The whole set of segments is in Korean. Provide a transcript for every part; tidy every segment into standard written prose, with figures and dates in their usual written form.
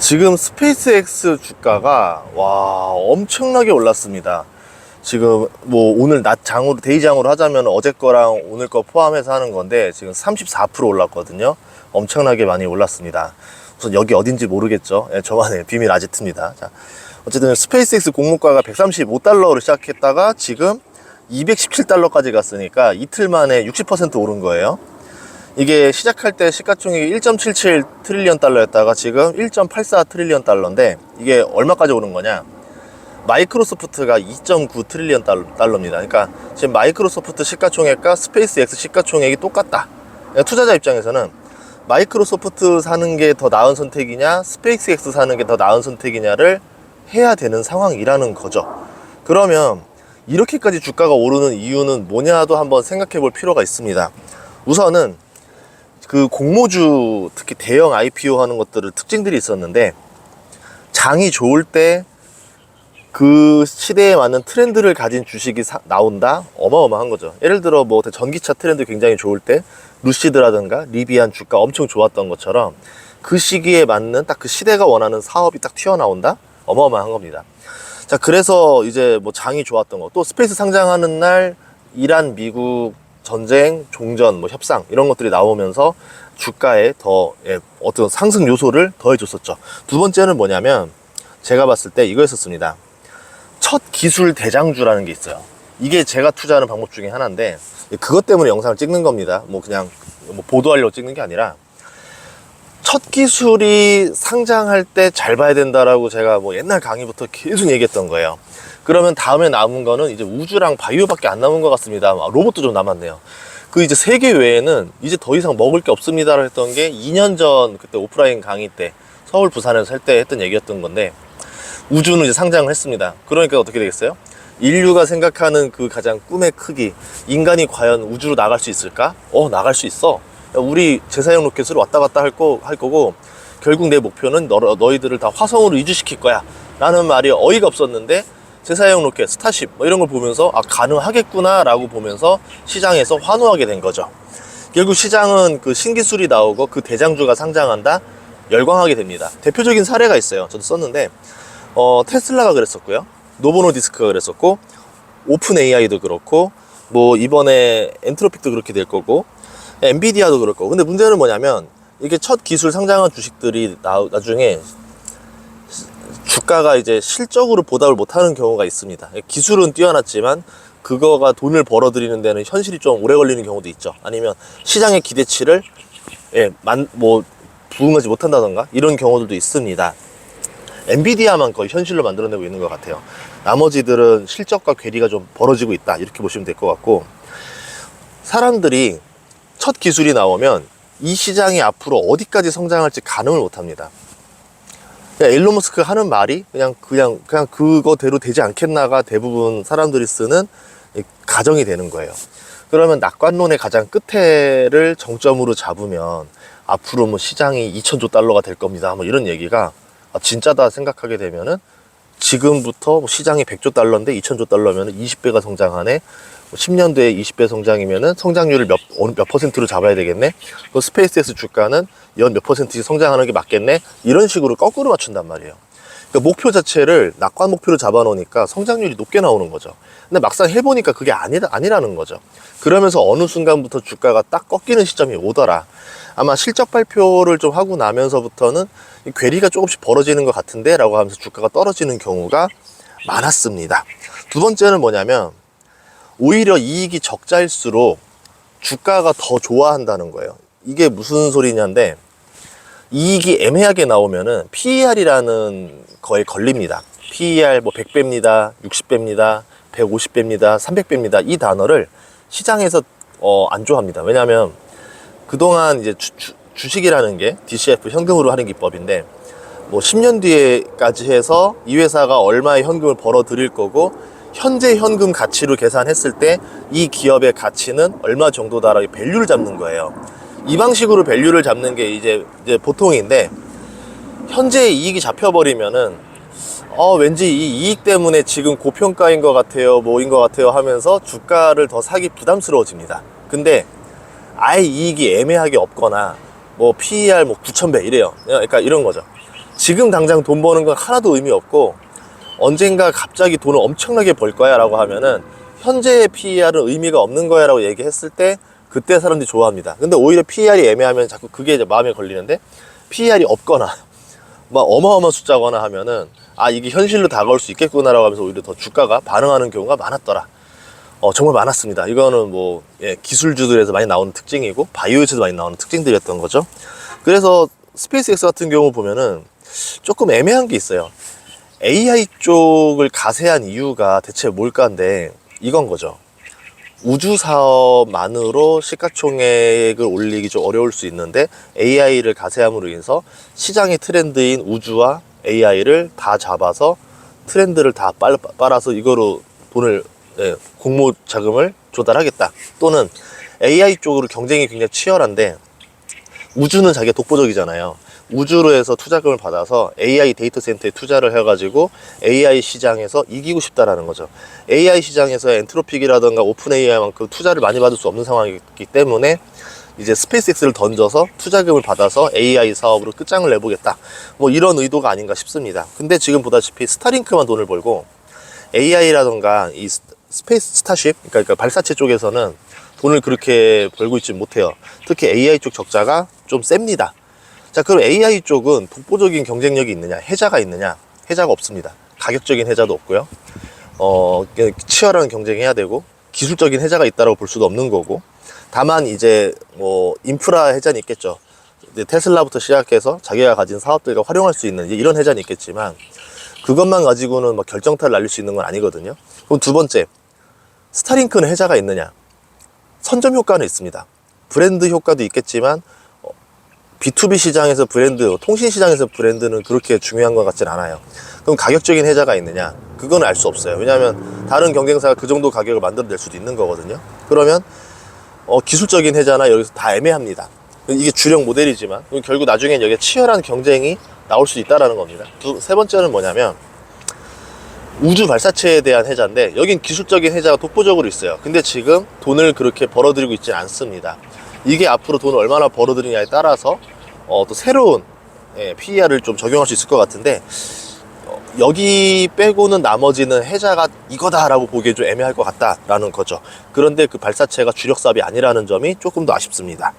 지금 스페이스X 주가가 엄청나게 올랐습니다. 지금 뭐 오늘 낮 장으로 데이장으로 하자면 어제 거랑 오늘 거 포함해서 하는 건데 지금 34% 올랐거든요. 엄청나게 많이 올랐습니다. 우선 여기 어딘지 모르겠죠. 저만의 비밀 아지트입니다. 자, 어쨌든 스페이스X 공모가가 135달러로 시작했다가 지금 217달러까지 갔으니까 이틀 만에 60% 오른 거예요. 이게 시작할 때 시가총액이 1.77 트릴리언 달러였다가 지금 1.84 트릴리언 달러인데 이게 얼마까지 오른 거냐? 마이크로소프트가 2.9 트릴리언 달러입니다. 그러니까 지금 마이크로소프트 시가총액과 스페이스X 시가총액이 똑같다. 그러니까 투자자 입장에서는 마이크로소프트 사는 게 더 나은 선택이냐, 스페이스X 사는 게 더 나은 선택이냐를 해야 되는 상황이라는 거죠. 그러면 이렇게까지 주가가 오르는 이유는 뭐냐도 한번 생각해 볼 필요가 있습니다. 우선은 그 공모주, 특히 대형 IPO 하는 것들은 특징들이 있었는데, 장이 좋을 때 그 시대에 맞는 트렌드를 가진 주식이 나온다? 어마어마한 거죠. 예를 들어 뭐 전기차 트렌드 굉장히 좋을 때 루시드라든가 리비안 주가 엄청 좋았던 것처럼 그 시기에 맞는 딱 그 시대가 원하는 사업이 딱 튀어나온다? 어마어마한 겁니다. 자, 그래서 이제 뭐 장이 좋았던 거, 또 스페이스 상장하는 날 이란, 미국 전쟁, 종전, 뭐 협상 이런 것들이 나오면서 주가에 더 어떤 상승 요소를 더해줬었죠. 두 번째는 뭐냐면 제가 봤을 때 이거였었습니다. 첫 기술 대장주라는 게 있어요. 이게 제가 투자하는 방법 중에 하나인데 그것 때문에 영상을 찍는 겁니다. 뭐 그냥 뭐 보도하려고 찍는 게 아니라 첫 기술이 상장할 때 잘 봐야 된다라고 제가 뭐 옛날 강의부터 계속 얘기했던 거예요. 그러면 다음에 남은 거는 이제 우주랑 바이오밖에 안 남은 것 같습니다. 로봇도 좀 남았네요. 그 이제 세계 외에는 이제 더 이상 먹을 게 없습니다라고 했던 게 2년 전 그때 오프라인 강의 때 서울 부산에서 할 때 했던 얘기였던 건데, 우주는 이제 상장을 했습니다. 그러니까 어떻게 되겠어요? 인류가 생각하는 그 가장 꿈의 크기, 인간이 과연 우주로 나갈 수 있을까? 나갈 수 있어. 우리 제사형 로켓으로 왔다 갔다 할 거고 결국 내 목표는 너희들을 다 화성으로 이주시킬 거야 라는 말이 어이가 없었는데, 제사형 로켓, 스타쉽 뭐 이런 걸 보면서 가능하겠구나 라고 보면서 시장에서 환호하게 된 거죠. 결국 시장은 그 신기술이 나오고 그 대장주가 상장한다? 열광하게 됩니다. 대표적인 사례가 있어요. 저도 썼는데 테슬라가 그랬었고요, 노보노디스크가 그랬었고, 오픈 AI도 그렇고, 뭐 이번에 엔트로픽도 그렇게 될 거고, 엔비디아도 그럴 거고. 근데 문제는 뭐냐면 이게 첫 기술 상장한 주식들이 나중에 주가가 이제 실적으로 보답을 못하는 경우가 있습니다. 기술은 뛰어났지만 그거가 돈을 벌어들이는 데는 현실이 좀 오래 걸리는 경우도 있죠. 아니면 시장의 기대치를 부응하지 못한다던가 이런 경우들도 있습니다. 엔비디아만 거의 현실로 만들어내고 있는 것 같아요. 나머지들은 실적과 괴리가 좀 벌어지고 있다, 이렇게 보시면 될 것 같고, 사람들이 첫 기술이 나오면 이 시장이 앞으로 어디까지 성장할지 가늠을 못합니다. 일론 머스크 하는 말이 그냥 그거대로 되지 않겠나가 대부분 사람들이 쓰는 가정이 되는 거예요. 그러면 낙관론의 가장 끝에를 정점으로 잡으면 앞으로 뭐 시장이 2,000조 달러가 될 겁니다, 뭐 이런 얘기가 진짜다 생각하게 되면은, 지금부터 뭐 시장이 100조 달러인데 2,000조 달러면 20배가 성장하네, 10년 뒤에 20배 성장이면은 성장률을 몇 퍼센트로 잡아야 되겠네, 그 스페이스X 주가는 연 몇 퍼센트씩 성장하는 게 맞겠네, 이런 식으로 거꾸로 맞춘단 말이에요. 그러니까 목표 자체를 낙관 목표로 잡아놓으니까 성장률이 높게 나오는 거죠. 근데 막상 해보니까 그게 아니라는 거죠. 그러면서 어느 순간부터 주가가 딱 꺾이는 시점이 오더라. 아마 실적 발표를 좀 하고 나면서부터는 괴리가 조금씩 벌어지는 것 같은데 라고 하면서 주가가 떨어지는 경우가 많았습니다. 두 번째는 뭐냐면 오히려 이익이 적자일수록 주가가 더 좋아한다는 거예요. 이게 무슨 소리냐인데, 이익이 애매하게 나오면은 PER이라는 거에 걸립니다. PER 뭐 100배입니다, 60배입니다, 150배입니다, 300배입니다. 이 단어를 시장에서 안 좋아합니다. 왜냐하면 그동안 이제 주식이라는 게 DCF, 현금으로 할인 기법인데, 뭐 10년 뒤에까지 해서 이 회사가 얼마의 현금을 벌어 들일 거고, 현재 현금 가치로 계산했을 때 이 기업의 가치는 얼마 정도다라고 밸류를 잡는 거예요. 이 방식으로 밸류를 잡는 게 이제 보통인데, 현재 이익이 잡혀버리면은 왠지 이 이익 때문에 지금 고평가인 것 같아요, 뭐인 것 같아요 하면서 주가를 더 사기 부담스러워집니다. 근데 아예 이익이 애매하게 없거나 뭐 PER 뭐 9,000배 이래요. 그러니까 이런 거죠. 지금 당장 돈 버는 건 하나도 의미 없고 언젠가 갑자기 돈을 엄청나게 벌 거야 라고 하면은 현재의 PER은 의미가 없는 거야 라고 얘기했을 때 그때 사람들이 좋아합니다. 근데 오히려 PER이 애매하면 자꾸 그게 이제 마음에 걸리는데, PER이 없거나 막 어마어마한 숫자거나 하면은 아 이게 현실로 다가올 수 있겠구나 라고 하면서 오히려 더 주가가 반응하는 경우가 많았더라. 정말 많았습니다. 이거는 뭐 기술주들에서 많이 나오는 특징이고 바이오에서도 많이 나오는 특징들이었던 거죠. 그래서 스페이스X 같은 경우 보면은 조금 애매한 게 있어요. AI 쪽을 가세한 이유가 대체 뭘까인데 이건 거죠. 우주 사업만으로 시가총액을 올리기 좀 어려울 수 있는데 AI를 가세함으로 인해서 시장의 트렌드인 우주와 AI를 다 잡아서 트렌드를 다 빨아서 이거로 돈을 공모 자금을 조달하겠다. 또는 AI 쪽으로 경쟁이 굉장히 치열한데 우주는 자기가 독보적이잖아요. 우주로 해서 투자금을 받아서 AI 데이터 센터에 투자를 해가지고 AI 시장에서 이기고 싶다라는 거죠. AI 시장에서 엔트로픽이라던가 오픈 AI만큼 투자를 많이 받을 수 없는 상황이기 때문에 이제 스페이스X를 던져서 투자금을 받아서 AI 사업으로 끝장을 내보겠다. 뭐 이런 의도가 아닌가 싶습니다. 근데 지금 보다시피 스타링크만 돈을 벌고 AI라던가 이 스페이스 스타쉽, 그러니까 발사체 쪽에서는 돈을 그렇게 벌고 있지 못해요. 특히 AI 쪽 적자가 좀 셉니다. 자, 그럼 AI 쪽은 독보적인 경쟁력이 있느냐, 해자가 있느냐? 해자가 없습니다. 가격적인 해자도 없고요. 치열한 경쟁해야 되고 기술적인 해자가 있다고 볼 수도 없는 거고. 다만 이제 뭐 인프라 해자는 있겠죠. 이제 테슬라부터 시작해서 자기가 가진 사업들과 활용할 수 있는 이런 해자는 있겠지만 그것만 가지고는 뭐 결정타를 날릴 수 있는 건 아니거든요. 그럼 두 번째, 스타링크는 해자가 있느냐? 선점 효과는 있습니다. 브랜드 효과도 있겠지만 B2B 시장에서 브랜드, 통신 시장에서 브랜드는 그렇게 중요한 것 같진 않아요. 그럼 가격적인 해자가 있느냐? 그건 알 수 없어요. 왜냐하면 다른 경쟁사가 그 정도 가격을 만들어낼 수도 있는 거거든요. 그러면 기술적인 해자나 여기서 다 애매합니다. 이게 주력 모델이지만 결국 나중엔 여기에 치열한 경쟁이 나올 수 있다는 겁니다. 세 번째는 뭐냐면 우주 발사체에 대한 해자인데 여긴 기술적인 해자가 독보적으로 있어요. 근데 지금 돈을 그렇게 벌어들이고 있지 않습니다. 이게 앞으로 돈을 얼마나 벌어들이냐에 따라서 또 새로운 PER을 좀 적용할 수 있을 것 같은데 여기 빼고는 나머지는 해자가 이거다라고 보기에 좀 애매할 것 같다라는 거죠. 그런데 그 발사체가 주력 사업이 아니라는 점이 조금 더 아쉽습니다.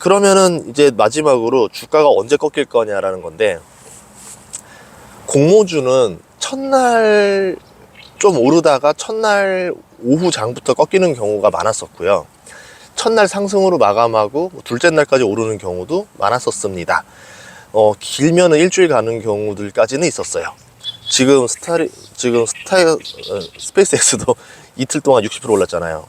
그러면은 이제 마지막으로 주가가 언제 꺾일 거냐라는 건데, 공모주는 첫날 좀 오르다가 첫날 오후 장부터 꺾이는 경우가 많았었고요. 첫날 상승으로 마감하고 둘째 날까지 오르는 경우도 많았었습니다. 길면은 일주일 가는 경우들까지는 있었어요. 지금 스페이스X도 이틀 동안 60% 올랐잖아요.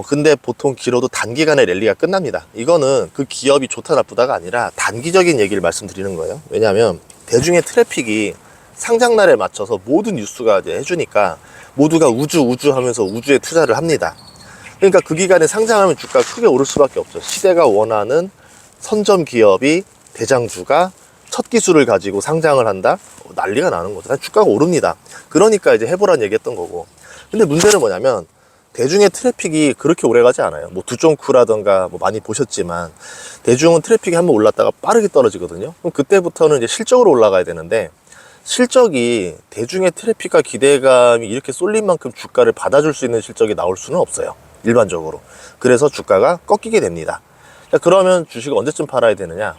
근데 보통 길어도 단기간에 랠리가 끝납니다. 이거는 그 기업이 좋다 나쁘다가 아니라 단기적인 얘기를 말씀드리는 거예요. 왜냐하면 대중의 트래픽이 상장날에 맞춰서 모든 뉴스가 이제 해주니까 모두가 우주 하면서 우주에 투자를 합니다. 그러니까 그 기간에 상장하면 주가가 크게 오를 수밖에 없죠. 시대가 원하는 선점 기업이 대장주가 첫 기술을 가지고 상장을 한다? 난리가 나는 거죠. 주가가 오릅니다. 그러니까 이제 해보란 얘기 했던 거고. 근데 문제는 뭐냐면 대중의 트래픽이 그렇게 오래 가지 않아요. 뭐 두쫑크라던가 뭐 많이 보셨지만 대중은 트래픽이 한번 올랐다가 빠르게 떨어지거든요. 그럼 그때부터는 이제 실적으로 올라가야 되는데 실적이 대중의 트래픽과 기대감이 이렇게 쏠린 만큼 주가를 받아줄 수 있는 실적이 나올 수는 없어요. 일반적으로. 그래서 주가가 꺾이게 됩니다. 자, 그러면 주식을 언제쯤 팔아야 되느냐?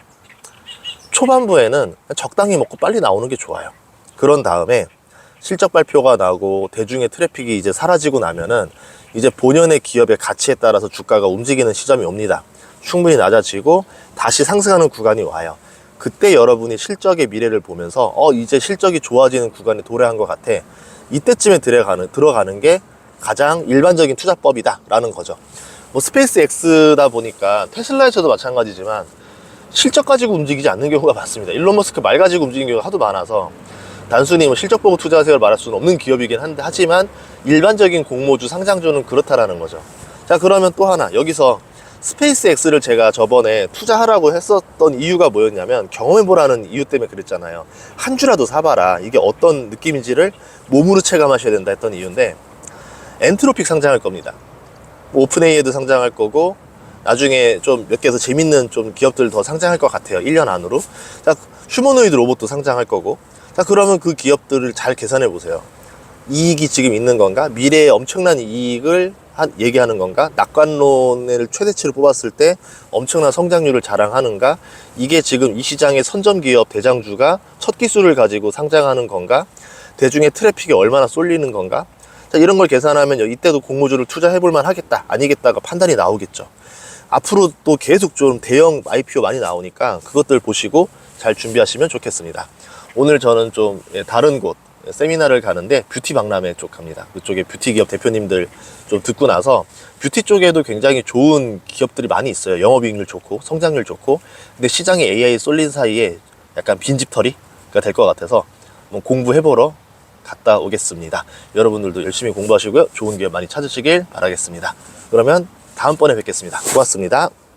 초반부에는 적당히 먹고 빨리 나오는 게 좋아요. 그런 다음에 실적 발표가 나고 대중의 트래픽이 이제 사라지고 나면은 이제 본연의 기업의 가치에 따라서 주가가 움직이는 시점이 옵니다. 충분히 낮아지고 다시 상승하는 구간이 와요. 그때 여러분이 실적의 미래를 보면서 이제 실적이 좋아지는 구간에 도래한 것 같아. 이때쯤에 들어가는 게 가장 일반적인 투자법이다 라는 거죠. 뭐 스페이스 X다 보니까 테슬라에서도 마찬가지지만 실적 가지고 움직이지 않는 경우가 많습니다. 일론 머스크 말 가지고 움직이는 경우가 하도 많아서 단순히 뭐 실적 보고 투자하세요를 말할 수는 없는 기업이긴 한데, 하지만 일반적인 공모주 상장주는 그렇다라는 거죠. 자, 그러면 또 하나, 여기서 스페이스 X를 제가 저번에 투자하라고 했었던 이유가 뭐였냐면 경험해보라는 이유 때문에 그랬잖아요. 한 주라도 사봐라, 이게 어떤 느낌인지를 몸으로 체감하셔야 된다 했던 이유인데, 엔트로픽 상장할 겁니다. 오픈 AI도 상장할 거고 나중에 좀 몇 개 더 재밌는 좀 기업들 더 상장할 것 같아요. 1년 안으로. 자, 휴머노이드 로봇도 상장할 거고. 자, 그러면 그 기업들을 잘 계산해 보세요. 이익이 지금 있는 건가? 미래에 엄청난 이익을 얘기하는 건가? 낙관론을 최대치로 뽑았을 때 엄청난 성장률을 자랑하는가? 이게 지금 이 시장의 선점기업 대장주가 첫 기술을 가지고 상장하는 건가? 대중의 트래픽이 얼마나 쏠리는 건가? 자, 이런 걸 계산하면 이때도 공모주를 투자해볼만 하겠다, 아니겠다가 판단이 나오겠죠. 앞으로 또 계속 좀 대형 IPO 많이 나오니까 그것들 보시고 잘 준비하시면 좋겠습니다. 오늘 저는 좀 다른 곳 세미나를 가는데 뷰티 박람회 쪽 갑니다. 그쪽에 뷰티 기업 대표님들 좀 듣고 나서 뷰티 쪽에도 굉장히 좋은 기업들이 많이 있어요. 영업이익률 좋고 성장률 좋고. 근데 시장에 AI 쏠린 사이에 약간 빈집털이가 될 것 같아서 한번 공부해보러 갔다 오겠습니다. 여러분들도 열심히 공부하시고요. 좋은 기업 많이 찾으시길 바라겠습니다. 그러면 다음번에 뵙겠습니다. 고맙습니다.